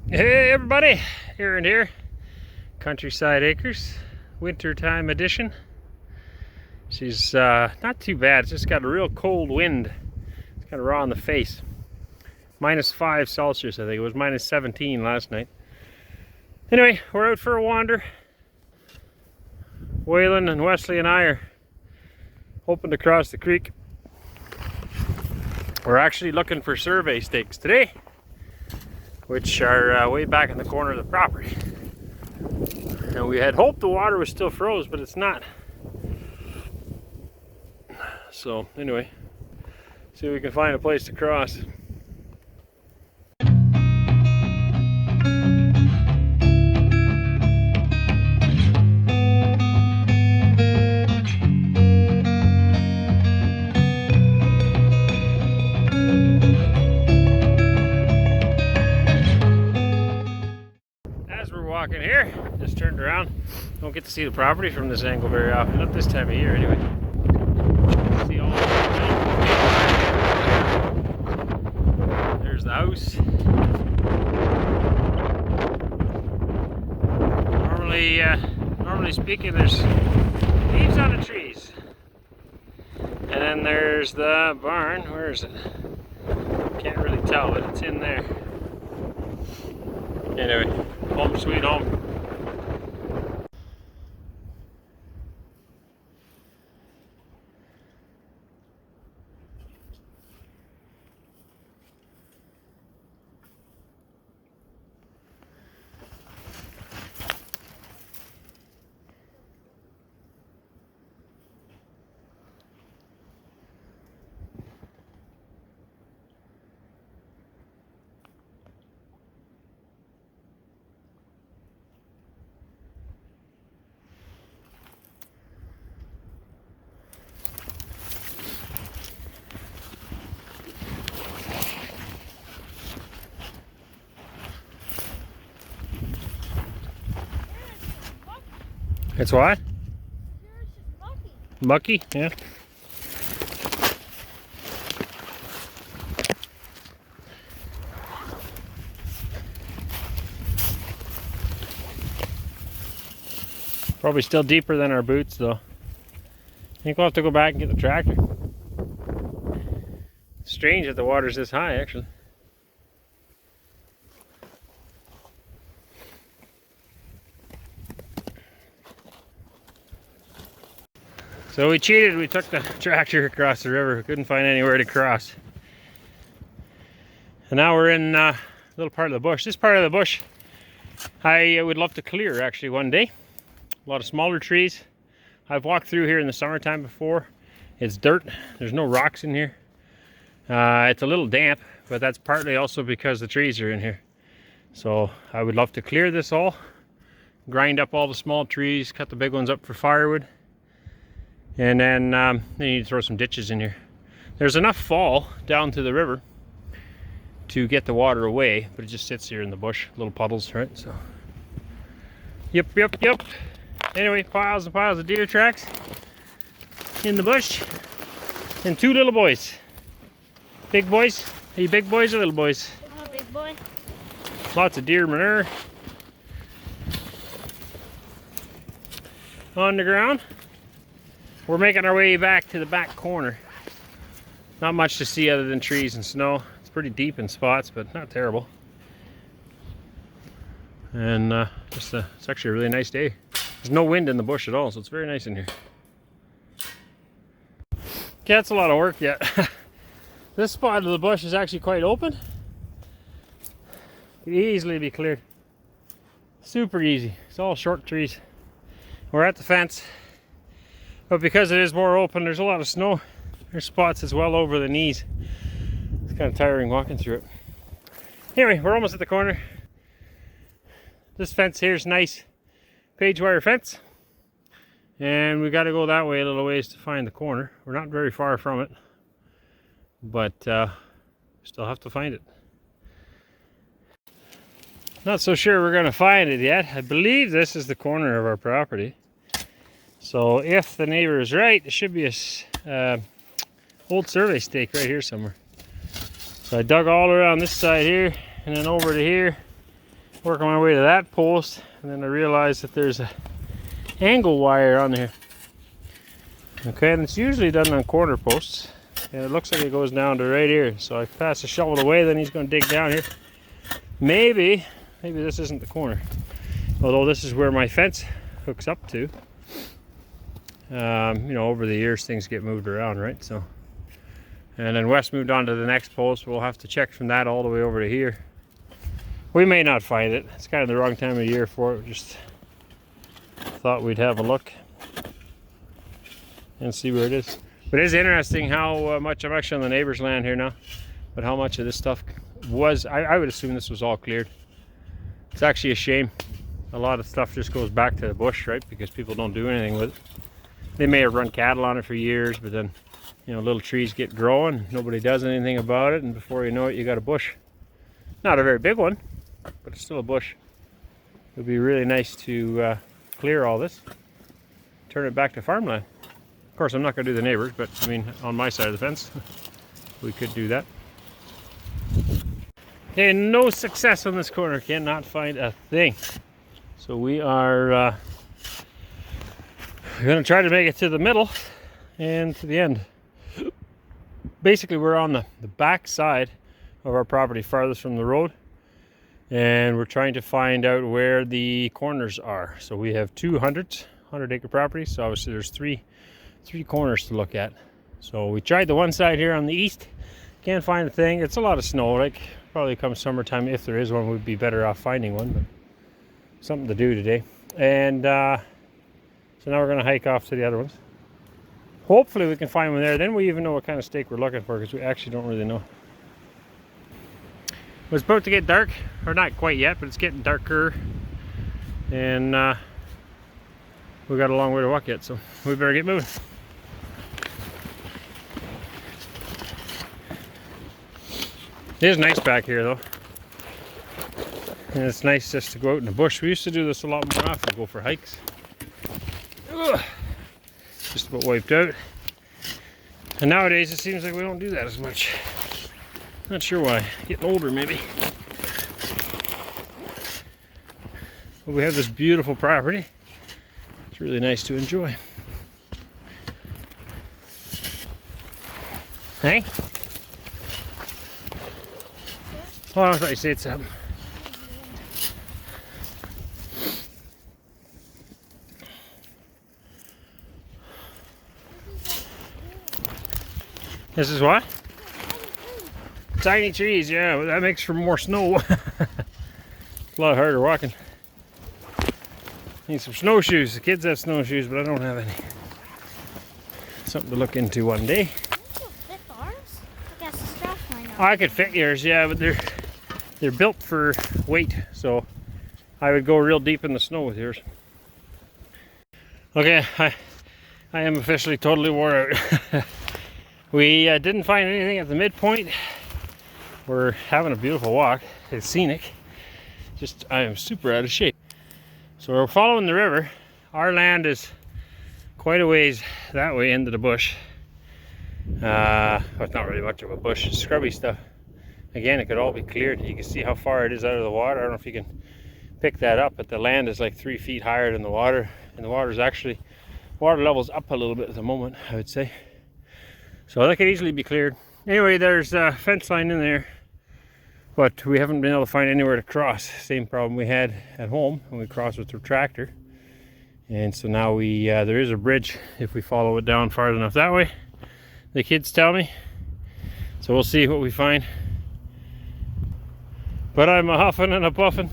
Hey everybody, Aaron here, Countryside Acres, wintertime edition. She's not too bad, it's just got a real cold wind. It's kind of raw in the face. -5 Celsius, I think. It was -17 last night. Anyway, we're out for a wander. Waylon and Wesley and I are hoping to cross the creek. We're actually looking for survey stakes today, which are way back in the corner of the property. And we had hoped the water was still froze, but it's not. So anyway, see if we can find a place to cross. Walking here, just turned around. Don't get to see the property from this angle very often, not this time of year anyway. See all there's the house. Normally speaking, there's leaves on the trees, and then there's the barn. Where is it? Can't really tell, but it's in there. Anyway, home sweet home. It's what? Mucky? Yeah. Probably still deeper than our boots though. I think we'll have to go back and get the tractor. Strange that the water's this high actually. So we cheated, we took the tractor across the river, couldn't find anywhere to cross. And now we're in a little part of the bush. This part of the bush I would love to clear actually one day. A lot of smaller trees. I've walked through here in the summertime before. It's dirt, there's no rocks in here. It's a little damp, but that's partly also because the trees are in here. So I would love to clear this all, grind up all the small trees, cut the big ones up for firewood. And then you need to throw some ditches in here. There's enough fall down to the river to get the water away, but it just sits here in the bush, little puddles, right? So, yep. Anyway, piles and piles of deer tracks in the bush, and 2 little boys. Big boys? Are you big boys or little boys? I'm a big boy. Lots of deer manure on the ground. We're making our way back to the back corner. Not much to see other than trees and snow. It's pretty deep in spots, but not terrible. And it's actually a really nice day. There's no wind in the bush at all, so it's very nice in here. Okay, that's a lot of work yet. This spot of the bush is actually quite open. Could easily be cleared. Super easy. It's all short trees. We're at the fence. But because it is more open, there's a lot of snow. There's spots as well over the knees. It's kind of tiring walking through it. Anyway, we're almost at the corner. This fence here is nice page wire fence. And we got to go that way a little ways to find the corner. We're not very far from it, but still have to find it. Not so sure we're going to find it yet. I believe this is the corner of our property. So if the neighbor is right, it should be a old survey stake right here somewhere. So I dug all around this side here and then over to here. working my way to that post, and then I realized that there's a angle wire on there. Okay, and it's usually done on corner posts, and it looks like it goes down to right here. So I pass the shovel away, then he's going to dig down here. Maybe this isn't the corner, although this is where my fence hooks up to. You know, over the years things get moved around, right? So, and then Wes moved on to the next post. We'll have to check from that all the way over to here. We may not find it. It's kind of the wrong time of year for it. Just thought we'd have a look and see where it is. But it is interesting how much I'm actually on the neighbor's land here now, but how much of this stuff was, I would assume this was all cleared. It's actually a shame. A lot of stuff just goes back to the bush, right? Because people don't do anything with it. They may have run cattle on it for years, but then, you know, little trees get growing, nobody does anything about it, and before you know it, you got a bush. Not a very big one, but it's still a bush. It would be really nice to clear all this, turn it back to farmland. Of course, I'm not going to do the neighbors, but I mean, on my side of the fence, we could do that. Okay, no success on this corner. Cannot find a thing. So we are going to try to make it to the middle and to the end. Basically, we're on the back side of our property, farthest from the road, and we're trying to find out where the corners are. So we have 100-acre property, so obviously there's three corners to look at. So we tried the one side here on the east, can't find a thing. It's a lot of snow, like probably come summertime, if there is one, we'd be better off finding one, but something to do today. And so now we're going to hike off to the other ones. Hopefully we can find one there. Then we even know what kind of steak we're looking for, because we actually don't really know. It's about to get dark, or not quite yet, but it's getting darker, and we got a long way to walk yet, so we better get moving. It is nice back here though, and it's nice just to go out in the bush. We used to do this a lot more often, go for hikes. Ugh. Just about wiped out, and nowadays it seems like we don't do that as much. Not sure why. Getting older, maybe. But we have this beautiful property. It's really nice to enjoy. Hey? Oh, I thought you said something. This is what? Tiny trees, yeah, that makes for more snow. It's a lot harder walking. Need some snowshoes. The kids have snowshoes, but I don't have any. Something to look into one day. Fit ours? I guess the strap might not. I could fit yours, yeah, but they're built for weight, so I would go real deep in the snow with yours. Okay, I am officially totally wore out. We didn't find anything at the midpoint. We're having a beautiful walk. It's scenic. Just, I am super out of shape. So we're following the river. Our land is quite a ways that way into the bush. Well, it's not really much of a bush, it's scrubby stuff. Again, it could all be cleared. You can see how far it is out of the water. I don't know if you can pick that up, but the land is like 3 feet higher than the water. And the water is actually, water level's up a little bit at the moment, I would say. So that could easily be cleared. Anyway, there's a fence line in there, but we haven't been able to find anywhere to cross. Same problem we had at home when we crossed with the tractor. And so now we there is a bridge if we follow it down far enough that way, the kids tell me. So we'll see what we find. But I'm a huffing and a puffing.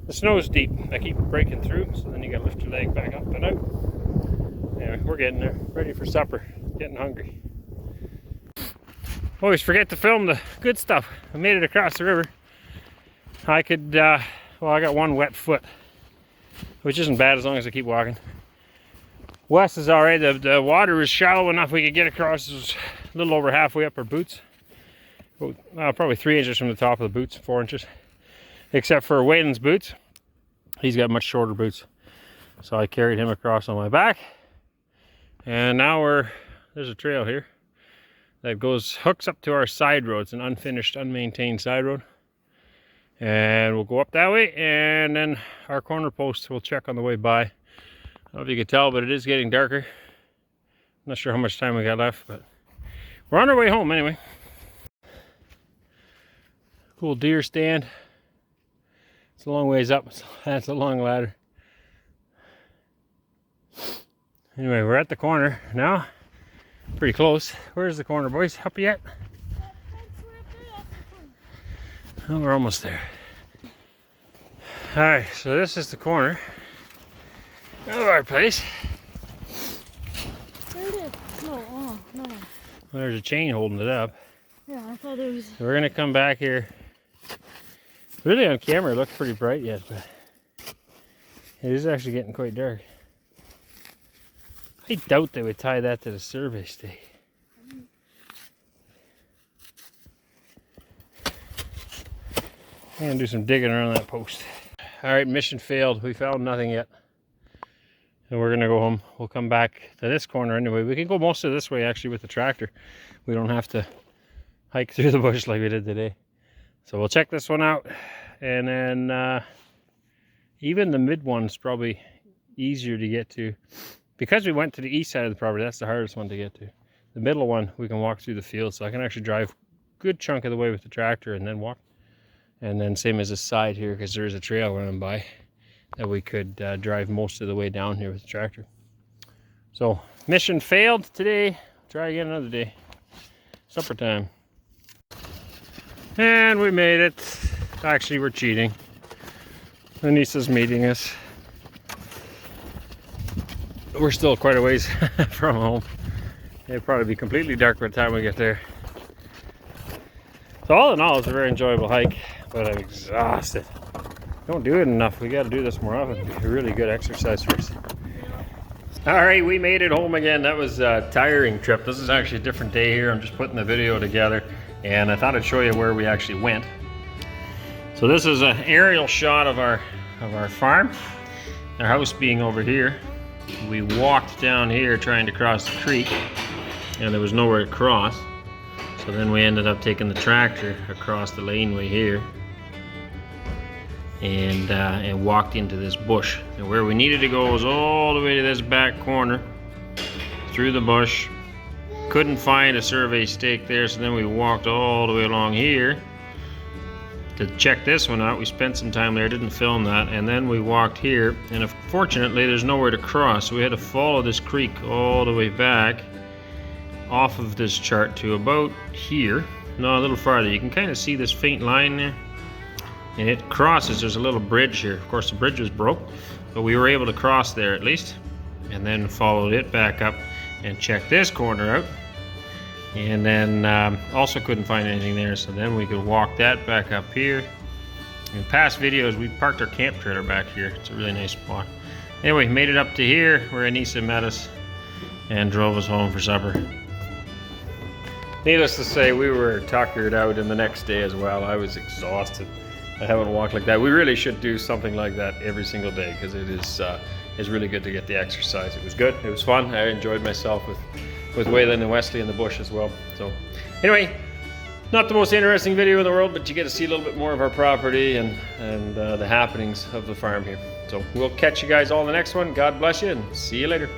The snow's deep. I keep breaking through, so then you gotta lift your leg back up and out. Anyway, we're getting there. Ready for supper. Getting hungry. Always forget to film the good stuff. I made it across the river. I could, well, I got one wet foot, which isn't bad as long as I keep walking. West is all right. The water is shallow enough we could get across. It was a little over halfway up our boots. Probably 3 inches from the top of the boots, 4 inches. Except for Waylon's boots. He's got much shorter boots. So I carried him across on my back. And now there's a trail here that hooks up to our side road. It's an unfinished, unmaintained side road. And we'll go up that way, and then our corner post we'll check on the way by. I don't know if you can tell, but it is getting darker. I'm not sure how much time we got left, but we're on our way home anyway. Cool deer stand. It's a long ways up. That's a long ladder. Anyway, we're at the corner now. Pretty close. Where's the corner, boys? Up yet? Oh, we're almost there. Alright, so this is the corner of our place. There it is. No, no. Well, there's a chain holding it up. Yeah, I thought it was. So we're gonna come back here. Really on camera it looks pretty bright yet, but it is actually getting quite dark. I doubt they would tie that to the survey stake. I'm gonna do some digging around that post. Alright, mission failed. We found nothing yet. And we're gonna go home. We'll come back to this corner anyway. We can go most of this way actually with the tractor. We don't have to hike through the bush like we did today. So we'll check this one out. And then even the mid one's probably easier to get to. Because we went to the east side of the property, that's the hardest one to get to. The middle one, we can walk through the field. So I can actually drive a good chunk of the way with the tractor and then walk. And then same as this side here, because there is a trail running by that we could drive most of the way down here with the tractor. So mission failed today. Try again another day. Supper time. And we made it. Actually, we're cheating. Anissa's meeting us. We're still quite a ways from home. It'll probably be completely dark by the time we get there. So all in all, it's a very enjoyable hike. But I'm exhausted. Don't do it enough. We got to do this more often. It's a really good exercise for us. All right, we made it home again. That was a tiring trip. This is actually a different day here. I'm just putting the video together, and I thought I'd show you where we actually went. So this is an aerial shot of our farm. Our house being over here. We walked down here trying to cross the creek, and there was nowhere to cross. So then we ended up taking the tractor across the laneway here. And walked into this bush. And where we needed to go was all the way to this back corner, through the bush. Couldn't find a survey stake there, so then we walked all the way along here to check this one out. We spent some time there, didn't film that, and then we walked here, and unfortunately there's nowhere to cross, so we had to follow this creek all the way back off of this chart to about here. No, a little farther. You can kind of see this faint line there. And it crosses, there's a little bridge here. Of course the bridge was broke, but we were able to cross there at least. And then followed it back up and checked this corner out. And then also couldn't find anything there, so then we could walk that back up here. In past videos, we parked our camp trailer back here. It's a really nice spot. Anyway, made it up to here where Anissa met us and drove us home for supper. Needless to say, we were tuckered out in the next day as well. I was exhausted. I haven't walked like that. We really should do something like that every single day because it is really good to get the exercise. It was good. It was fun. I enjoyed myself with Waylon and Wesley in the bush as well. So anyway, not the most interesting video in the world, but you get to see a little bit more of our property and the happenings of the farm here. So we'll catch you guys all in the next one. God bless you and see you later.